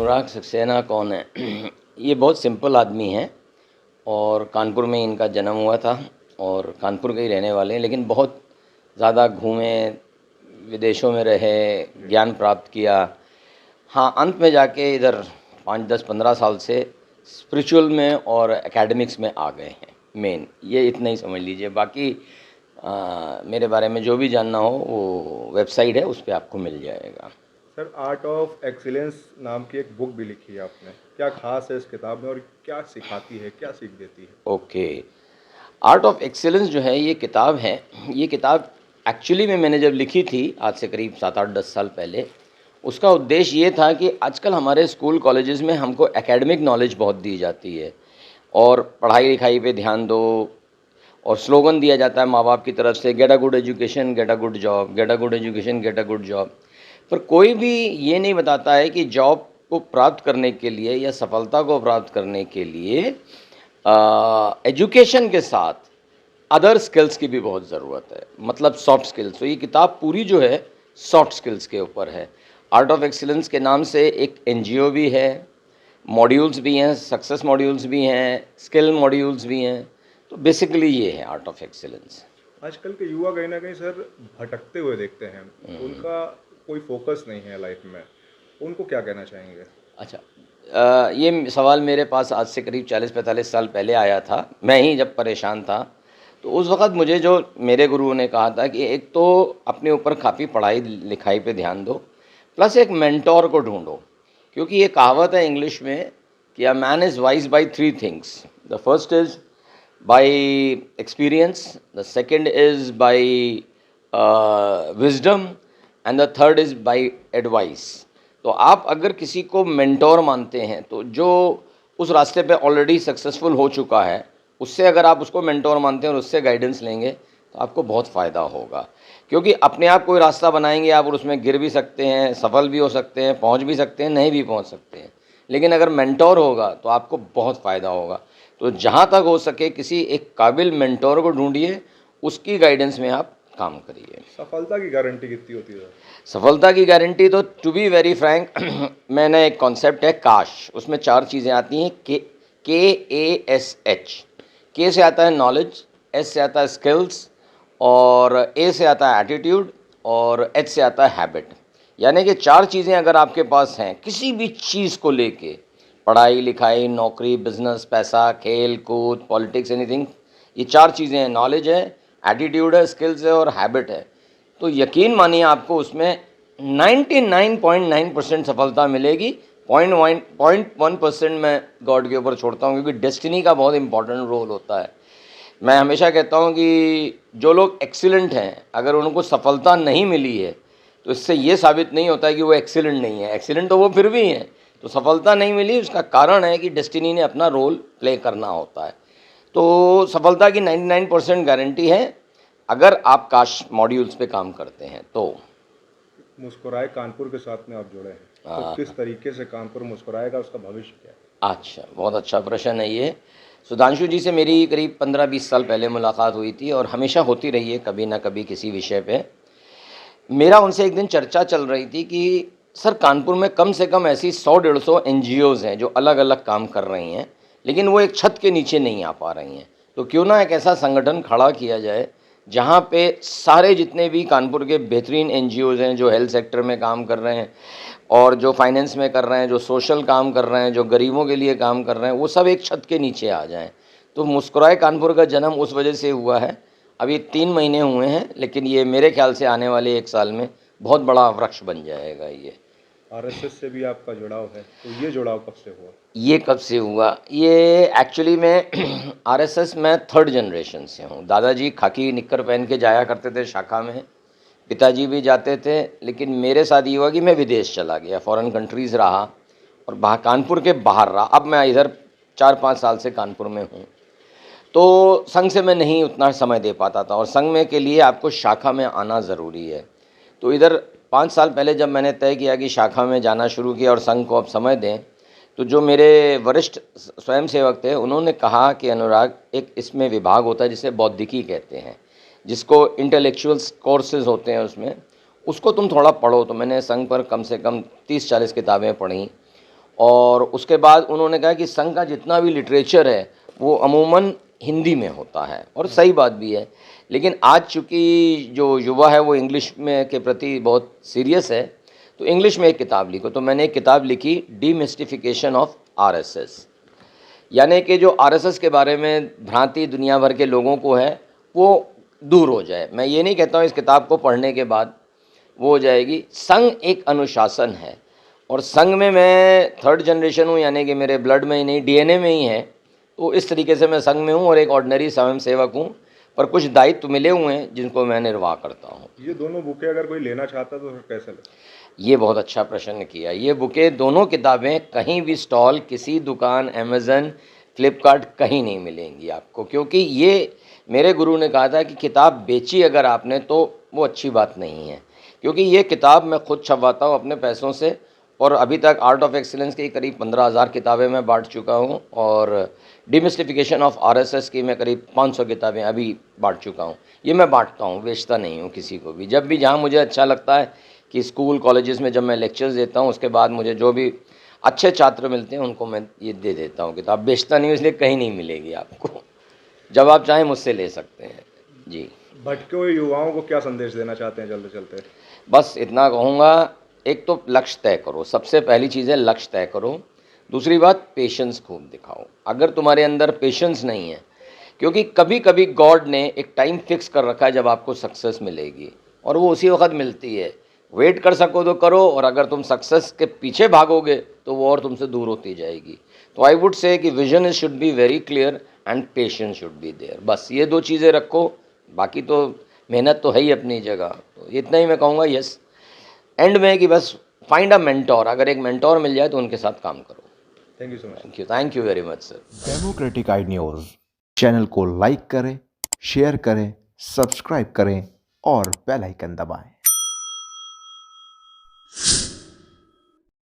अनुराग सक्सेना कौन है? ये बहुत सिंपल आदमी हैं और कानपुर में इनका जन्म हुआ था और कानपुर के ही रहने वाले हैं, लेकिन बहुत ज़्यादा घूमे, विदेशों में रहे, ज्ञान प्राप्त किया। हाँ, अंत में जाके इधर 5, 10, 15 साल से स्पिरिचुअल में और एकेडमिक्स में आ गए हैं। मेन ये इतना ही समझ लीजिए। बाकी मेरे बारे में जो भी जानना हो वो वेबसाइट है, उस पर आपको मिल जाएगा। सर, आर्ट ऑफ एक्सीलेंस नाम की एक बुक भी लिखी है आपने, क्या खास है इस किताब में और क्या सिखाती है, क्या सीख देती है? ओके, आर्ट ऑफ एक्सीलेंस जो है ये किताब है। ये किताब एक्चुअली में मैंने जब लिखी थी आज से करीब 7, 8, 10 साल पहले, उसका उद्देश्य ये था कि आजकल हमारे स्कूल कॉलेजेस में हमको एकेडमिक नॉलेज बहुत दी जाती है और पढ़ाई लिखाई पे ध्यान दो, और स्लोगन दिया जाता है माँ बाप की तरफ से, get a good education get a good job, get a good education get a good job. पर कोई भी ये नहीं बताता है कि जॉब को प्राप्त करने के लिए या सफलता को प्राप्त करने के लिए एजुकेशन के साथ अदर स्किल्स की भी बहुत ज़रूरत है, मतलब सॉफ्ट स्किल्स। तो ये किताब पूरी जो है सॉफ्ट स्किल्स के ऊपर है। आर्ट ऑफ एक्सीलेंस के नाम से एक एनजीओ भी है, मॉड्यूल्स भी हैं, सक्सेस मॉड्यूल्स भी हैं, स्किल मॉड्यूल्स भी हैं। तो बेसिकली ये है आर्ट ऑफ एक्सीलेंस। आजकल के युवा कहीं ना कहीं सर भटकते हुए देखते हैं, उनका कोई फोकस नहीं है लाइफ में, उनको क्या कहना चाहेंगे? अच्छा, ये सवाल मेरे पास आज से करीब 40-45 साल पहले आया था। मैं ही जब परेशान था तो उस वक़्त मुझे जो मेरे गुरुओं ने कहा था कि एक तो अपने ऊपर काफ़ी पढ़ाई लिखाई पे ध्यान दो, प्लस एक मेंटोर को ढूंढो। क्योंकि ये कहावत है इंग्लिश में कि a man is wise by 3 things. The first is by experience, the second is by wisdom, and the third is by advice. तो आप अगर किसी को मेंटोर मानते हैं तो जो उस रास्ते पे ऑलरेडी सक्सेसफुल हो चुका है, उससे अगर आप उसको मेंटोर मानते हैं और उससे गाइडेंस लेंगे तो आपको बहुत फ़ायदा होगा। क्योंकि अपने आप कोई रास्ता बनाएंगे आप और उसमें गिर भी सकते हैं, सफल भी हो सकते हैं, पहुंच भी सकते हैं, नहीं भी पहुंच सकते हैं। लेकिन अगर मेंटोर होगा तो आपको बहुत फ़ायदा होगा। तो जहाँ तक हो सके किसी एक काबिल मेंटोर को ढूंढिए, उसकी गाइडेंस में आप काम करिए। सफलता की गारंटी कितनी होती है? सफलता की गारंटी तो टू बी वेरी फ्रैंक मैंने एक कॉन्सेप्ट है काश, उसमें 4 चीज़ें आती हैं। KASH। के से आता है नॉलेज, एस से आता है स्किल्स, और ए से आता है एटीट्यूड, और एच से आता है हैबिट। यानी कि 4 चीज़ें अगर आपके पास हैं किसी भी चीज़ को लेके, पढ़ाई लिखाई, नौकरी, बिजनेस, पैसा, खेल कूद, पॉलिटिक्स, एनीथिंग, ये 4 चीज़ें हैं, नॉलेज है, एटीट्यूड है, स्किल्स है और हैबिट है, तो यकीन मानिए आपको उसमें 99.9% सफलता मिलेगी। 0.1% मैं गॉड के ऊपर छोड़ता हूँ, क्योंकि डेस्टिनी का बहुत इंपॉर्टेंट रोल होता है। मैं हमेशा कहता हूँ कि जो लोग एक्सीलेंट हैं, अगर उनको सफलता नहीं मिली है तो इससे ये साबित नहीं होता है कि वो एक्सीलेंट नहीं है। एक्सीलेंट तो वो फिर भी हैं। तो सफलता नहीं मिली, उसका कारण है कि डेस्टिनी ने अपना रोल प्ले करना होता है। तो सफलता की 99% गारंटी है अगर आप काश मॉड्यूल्स पे काम करते हैं तो। मुस्कुराए कानपुर के साथ में आप जुड़े हैं, तो किस तरीके से कानपुर मुस्कुराएगा, उसका भविष्य क्या है? अच्छा, बहुत अच्छा प्रश्न है ये। सुधांशु जी से मेरी करीब 15-20 साल पहले मुलाकात हुई थी और हमेशा होती रही है कभी ना कभी किसी विषय पे। मेरा उनसे एक दिन चर्चा चल रही थी कि सर कानपुर में कम से कम ऐसी 100-150 एनजीओज़ हैं जो अलग अलग काम कर रही हैं, लेकिन वो एक छत के नीचे नहीं आ पा रही हैं। तो क्यों ना एक ऐसा संगठन खड़ा किया जाए जहाँ पे सारे जितने भी कानपुर के बेहतरीन एनजीओज़ हैं जो हेल्थ सेक्टर में काम कर रहे हैं और जो फाइनेंस में कर रहे हैं, जो सोशल काम कर रहे हैं, जो गरीबों के लिए काम कर रहे हैं, वो सब एक छत के नीचे आ जाएं। तो मुस्कुराए कानपुर का जन्म उस वजह से हुआ है। अभी 3 महीने हुए हैं, लेकिन ये मेरे ख्याल से आने वाले 1 साल में बहुत बड़ा वृक्ष बन जाएगा। ये आरएसएस से भी आपका जुड़ाव है, तो ये जुड़ाव कब से हुआ? ये कब से हुआ? ये एक्चुअली मैं आरएसएस में 3rd जनरेशन से हूँ। दादाजी खाकी निक्कर पहन के जाया करते थे शाखा में, पिताजी भी जाते थे, लेकिन मेरे साथ ये हुआ कि मैं विदेश चला गया, फॉरेन कंट्रीज़ रहा और बाहर कानपुर के बाहर रहा। अब मैं इधर 4-5 साल से कानपुर में हूँ। तो संघ से मैं नहीं उतना समय दे पाता था और संघ में के लिए आपको शाखा में आना ज़रूरी है। तो इधर 5 साल पहले जब मैंने तय किया कि शाखा में जाना शुरू किया और संघ को अब समय दें, तो जो मेरे वरिष्ठ स्वयंसेवक थे उन्होंने कहा कि अनुराग, एक इसमें विभाग होता है जिसे बौद्धिकी कहते हैं, जिसको इंटेलेक्चुअल्स कोर्सेज होते हैं, उसमें उसको तुम थोड़ा पढ़ो। तो मैंने संघ पर कम से कम 30-40 किताबें पढ़ी और उसके बाद उन्होंने कहा कि संघ का जितना भी लिटरेचर है वो अमूमन हिंदी में होता है, और सही बात भी है। लेकिन आज चूँकि जो युवा है वो इंग्लिश में के प्रति बहुत सीरियस है, तो इंग्लिश में एक किताब लिखो। तो मैंने एक किताब लिखी, डीमिस्टिफिकेशन ऑफ आरएसएस, यानी कि जो आरएसएस के बारे में भ्रांति दुनिया भर के लोगों को है वो दूर हो जाए। मैं ये नहीं कहता हूँ इस किताब को पढ़ने के बाद वो हो जाएगी। संघ एक अनुशासन है, और संघ में मैं थर्ड जनरेशन हूँ, यानी कि मेरे ब्लड में ही नहीं डीएनए में ही है। तो इस तरीके से मैं संघ में हूँ और एक ऑर्डिनरी स्वयं सेवक हूँ, पर कुछ दायित्व मिले हुए हैं जिनको मैं निर्वाह करता हूँ। ये दोनों बुकें अगर कोई लेना चाहता तो फिर कैसे ले? ये बहुत अच्छा प्रश्न किया। ये बुकें दोनों किताबें कहीं भी स्टॉल, किसी दुकान, अमेज़न, फ्लिपकार्ट कहीं नहीं मिलेंगी आपको, क्योंकि ये मेरे गुरु ने कहा था कि किताब बेची अगर आपने तो वो अच्छी बात नहीं है। क्योंकि ये किताब मैं खुद छपवाता हूँ अपने पैसों से, और अभी तक आर्ट ऑफ एक्सीलेंस की करीब 15,000 किताबें मैं बांट चुका हूँ, और डिमिस्टिफिकेशन ऑफ आरएसएस की मैं करीब 500 किताबें अभी बांट चुका हूँ। ये मैं बांटता हूँ, बेचता नहीं हूँ किसी को भी। जब भी जहाँ मुझे अच्छा लगता है कि स्कूल कॉलेजेस में जब मैं लेक्चर्स देता हूँ, उसके बाद मुझे जो भी अच्छे छात्र मिलते हैं उनको मैं ये दे देता हूँ किताब। बेचता नहीं हूँ, इसलिए कहीं नहीं मिलेगी आपको। जब आप चाहें मुझसे ले सकते हैं जी। भटके हुए युवाओं को क्या संदेश देना चाहते हैं चलते चलते? बस इतना कहूँगा, एक तो लक्ष्य तय करो, सबसे पहली चीज़ है लक्ष्य तय करो। दूसरी बात, पेशेंस खूब दिखाओ। अगर तुम्हारे अंदर पेशेंस नहीं है, क्योंकि कभी कभी गॉड ने एक टाइम फिक्स कर रखा है जब आपको सक्सेस मिलेगी, और वो उसी वक्त मिलती है। वेट कर सको तो करो, और अगर तुम सक्सेस के पीछे भागोगे तो वो और तुमसे दूर होती जाएगी। तो आई वुड से कि vision should be very clear and patience should be there. बस ये दो चीज़ें रखो, बाकी तो मेहनत तो है ही अपनी जगह। तो इतना ही मैं कहूँगा। यस, एंड में कि बस फाइंड अ मेंटोर, अगर एक मेंटोर मिल जाए तो उनके साथ काम करो। Thank you so much. Thank you very much sir. Democratic I news channel को लाइक करें, शेयर करें, सब्सक्राइब करें और बेल आइकन दबाएं।